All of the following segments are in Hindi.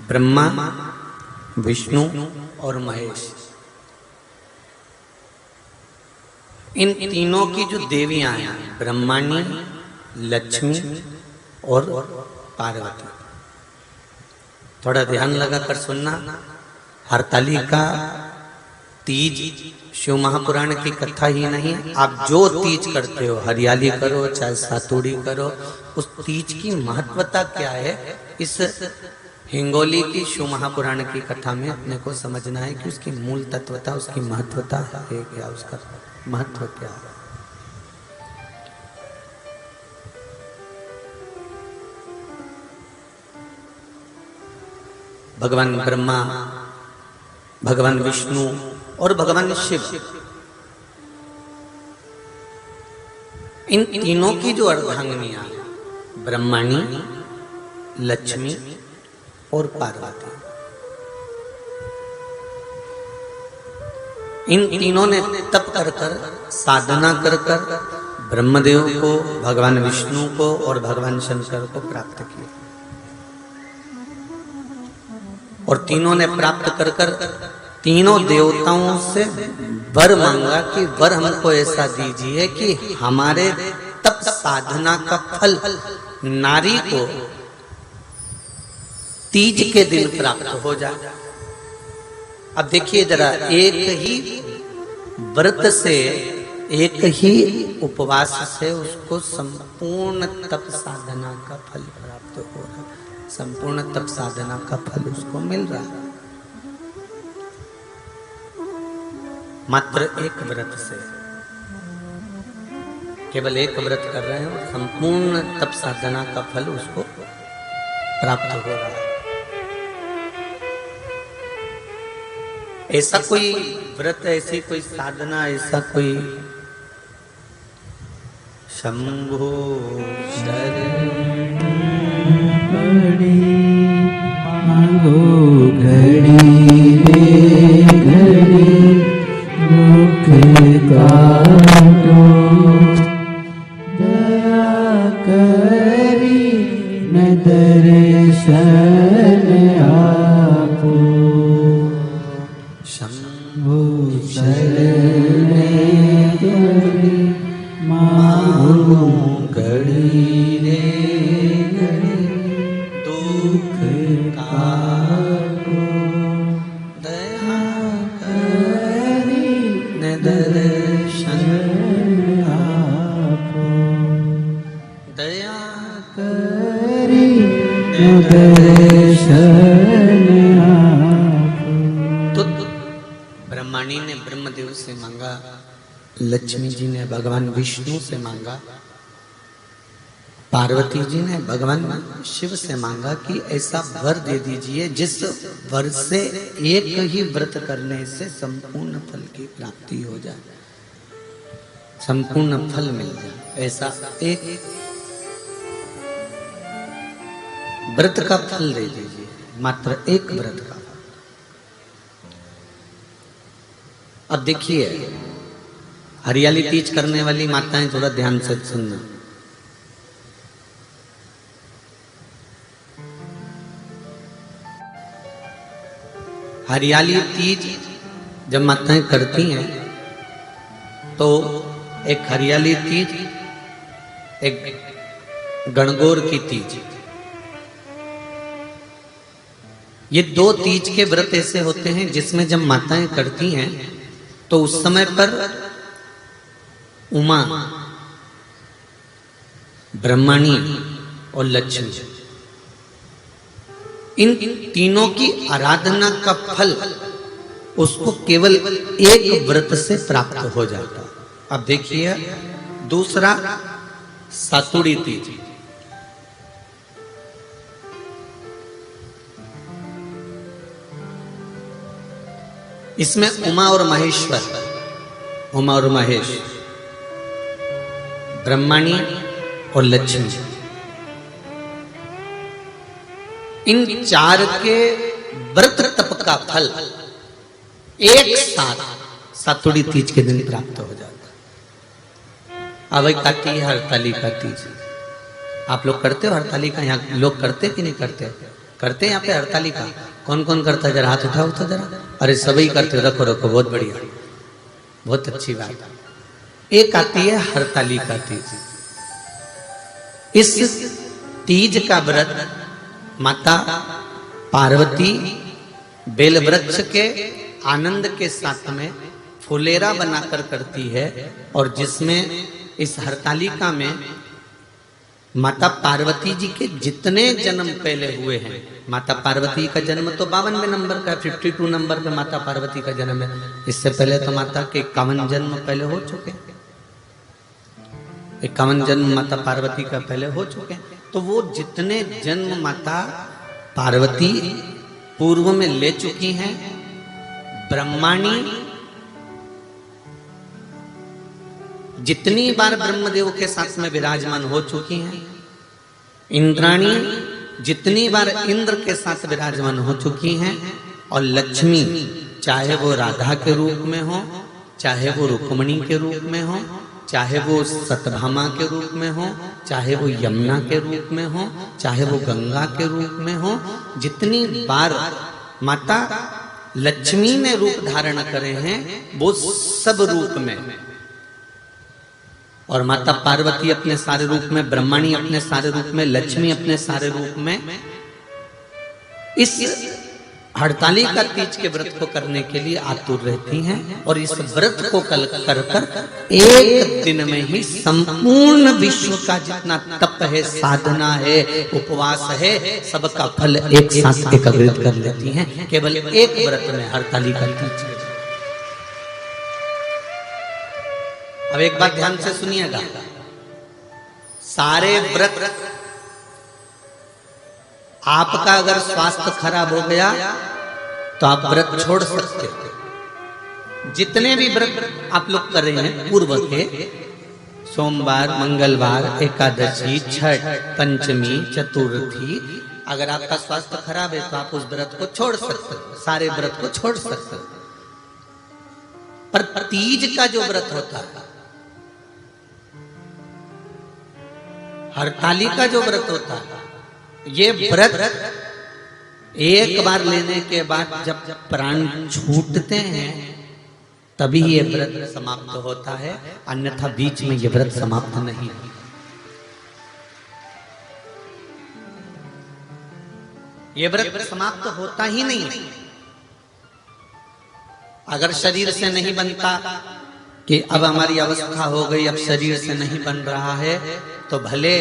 ब्रह्मा, विष्णु और महेश, इन तीनों की जो देवियां हैं, ब्रह्माणी, लक्ष्मी और पार्वती। थोड़ा ध्यान लगाकर सुनना। हरतालिका तीज शिव महापुराण की कथा ही नहीं, आप जो तीज करते हो, हरियाली करो चाहे सातुड़ी करो, उस तीज की महत्वता क्या है, इस हिंगोली की शिव महापुराण की कथा में अपने को समझना है कि उसकी मूल तत्वता, उसकी महत्वता है क्या, उसका महत्व क्या है। भगवान ब्रह्मा, भगवान विष्णु और भगवान शिव, इन तीनों की जो अर्धांगिनियां, ब्रह्माणी, लक्ष्मी और पार्वती, इन तीनों ने तप कर कर, साधना कर कर ब्रह्मदेव को, भगवान विष्णु को और भगवान शंकर को प्राप्त किया। और तीनों ने प्राप्त कर कर तीनों देवताओं से वर मांगा कि वर हमको ऐसा दीजिए कि हमारे तप साधना का फल नारी को तीज के दिन प्राप्त हो जाए। अब देखिए जरा, एक ही व्रत से, एक ही उपवास से उसको संपूर्ण तप साधना का फल प्राप्त हो रहा है, संपूर्ण तप साधना का फल उसको मिल रहा है, मात्र एक व्रत से। केवल एक व्रत कर रहे हैं और संपूर्ण तप साधना का फल उसको प्राप्त हो रहा है। ऐसा कोई व्रत, ऐसी कोई साधना, ऐसा कोई शंभो शरण मांगो घड़ी रे घड़ी मुख काटो, दया करी न दर्शन आपो, शंभो शरण घड़ी मांगो घड़ी रे घड़ी दुख काटो, दया करी न दर्शन आपो, दया करी न दर्शन आपो। तो ब्रह्माणी ने ब्रह्मदेव से मांगा, लक्ष्मी जी ने भगवान विष्णु से मांगा, पार्वती जी ने भगवान शिव से मांगा कि ऐसा वर दे दीजिए जिस वर से एक ही व्रत करने से संपूर्ण फल की प्राप्ति हो जाए, संपूर्ण फल मिल जाए। ऐसा एक व्रत का फल दे दीजिए, मात्र एक व्रत का। अब देखिए, हरियाली तीज करने वाली माताएं थोड़ा ध्यान से सुनना। हरियाली तीज जब माताएं करती हैं तो एक हरियाली तीज, एक गणगौर की तीज, ये दो तीज के व्रत ऐसे होते हैं जिसमें जब माताएं करती हैं तो उस समय पर उमा, ब्रह्माणी और लक्ष्मी, इन तीनों की आराधना का फल उसको केवल एक व्रत से प्राप्त हो जाता। अब देखिए दूसरा, सातुड़ी तीज। इसमें उमा और महेश्वर, उमा और महेश, ब्रह्माणी और लक्ष्मी, इन चार के व्रत तप का फल एक साथ सातुड़ी तीज के दिन प्राप्त हो जाता। अब एक आती है हरतालिका तीज। आप लोग करते हो हरतालिका? यहाँ लोग करते कि नहीं करते? करते हैं यहाँ पे हरतालिका? कौन कौन करता है? जरा हाथ उठाओ तो जरा। अरे सभी करते, रखो रखो, बहुत बढ़िया, बहुत अच्छी बात। एक आती है हरतालिका तीज। इस तीज का व्रत माता पार्वती बेल वृक्ष के आनंद के साथ में फुलेरा बनाकर करती है, और जिसमें इस हरतालिका में माता पार्वती जी के जितने जन्म पहले हुए हैं, माता पार्वती का जन्म तो 52वें नंबर का, 52 नंबर पे माता पार्वती का जन्म है। इससे पहले तो माता के 51 जन्म पहले हो चुके हैं, 51 जन्म माता पार्वती का पहले हो चुके हैं। तो वो जितने जन्म माता पार्वती पूर्व में ले चुकी हैं, ब्रह्माणी जितनी बार ब्रह्मदेव के साथ में विराजमान हो चुकी हैं, इंद्राणी जितनी बार इंद्र के साथ विराजमान हो चुकी हैं, और लक्ष्मी चाहे वो राधा के रूप में हो, चाहे वो रुक्मणी के रूप में हो, चाहे वो सतभामा के रूप में हो, चाहे वो यमुना के रूप में हो, चाहे वो गंगा के रूप में हो, जितनी बार माता लक्ष्मी ने रूप धारण करे हैं वो सब रूप में, और माता पार्वती अपने सारे रूप में, ब्रह्माणी अपने सारे रूप में, लक्ष्मी अपने सारे रूप में इस हरतालिका तीज के व्रत को करने के लिए आतुर रहती हैं। और इस व्रत को कर कर एक दिन में ही संपूर्ण विश्व का जितना तप है, साधना है, उपवास है, सबका फल एक साथ एकत्रित कर लेती हैं केवल एक व्रत में, हरतालिका तीज। अब एक बात ध्यान से सुनिएगा, सारे व्रत, आपका अगर स्वास्थ्य खराब हो गया तो आप व्रत छोड़ सकते हो। जितने भी व्रत आप लोग कर रहे हैं पूर्व के, सोमवार, मंगलवार, एकादशी, छठ, पंचमी, चतुर्थी, अगर आपका स्वास्थ्य खराब है तो आप उस व्रत को छोड़ सकते हो, सारे व्रत को छोड़ सकते हो। पर तीज का जो व्रत होता है, हरतालिका जो व्रत होता है, ये व्रत एक बार लेने के बाद जब प्राण छूटते हैं तभी ये व्रत समाप्त होता है, अन्यथा बीच में ये व्रत समाप्त नहीं। ये व्रत समाप्त होता ही नहीं। अगर शरीर से नहीं बनता कि अब हमारी अवस्था हो गई, अब शरीर से नहीं बन रहा है, तो भले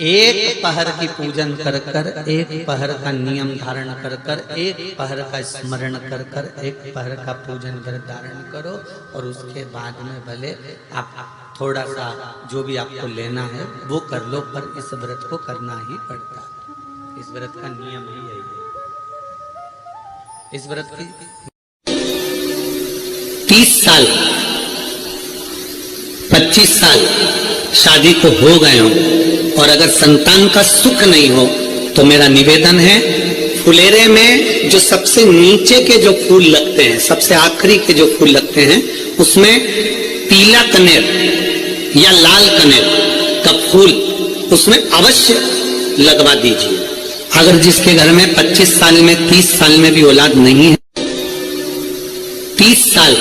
एक पहर की पूजन कर कर, एक पहर का नियम धारण कर कर, एक पहर का स्मरण कर कर, एक पहर का पूजन कर धारण करो, और उसके बाद में भले आप थोड़ा सा जो भी आपको लेना है वो कर लो, पर इस व्रत को करना ही पड़ता है। इस व्रत का नियम ही यही है। इस व्रत की 30 साल 25 साल शादी को हो गए हो और अगर संतान का सुख नहीं हो, तो मेरा निवेदन है, फुलेरे में जो सबसे नीचे के जो फूल लगते हैं, सबसे आखिरी के जो फूल लगते हैं, उसमें पीला कनेर या लाल कनेर का फूल उसमें अवश्य लगवा दीजिए। अगर जिसके घर में 25 साल में 30 साल में भी औलाद नहीं है, 30 साल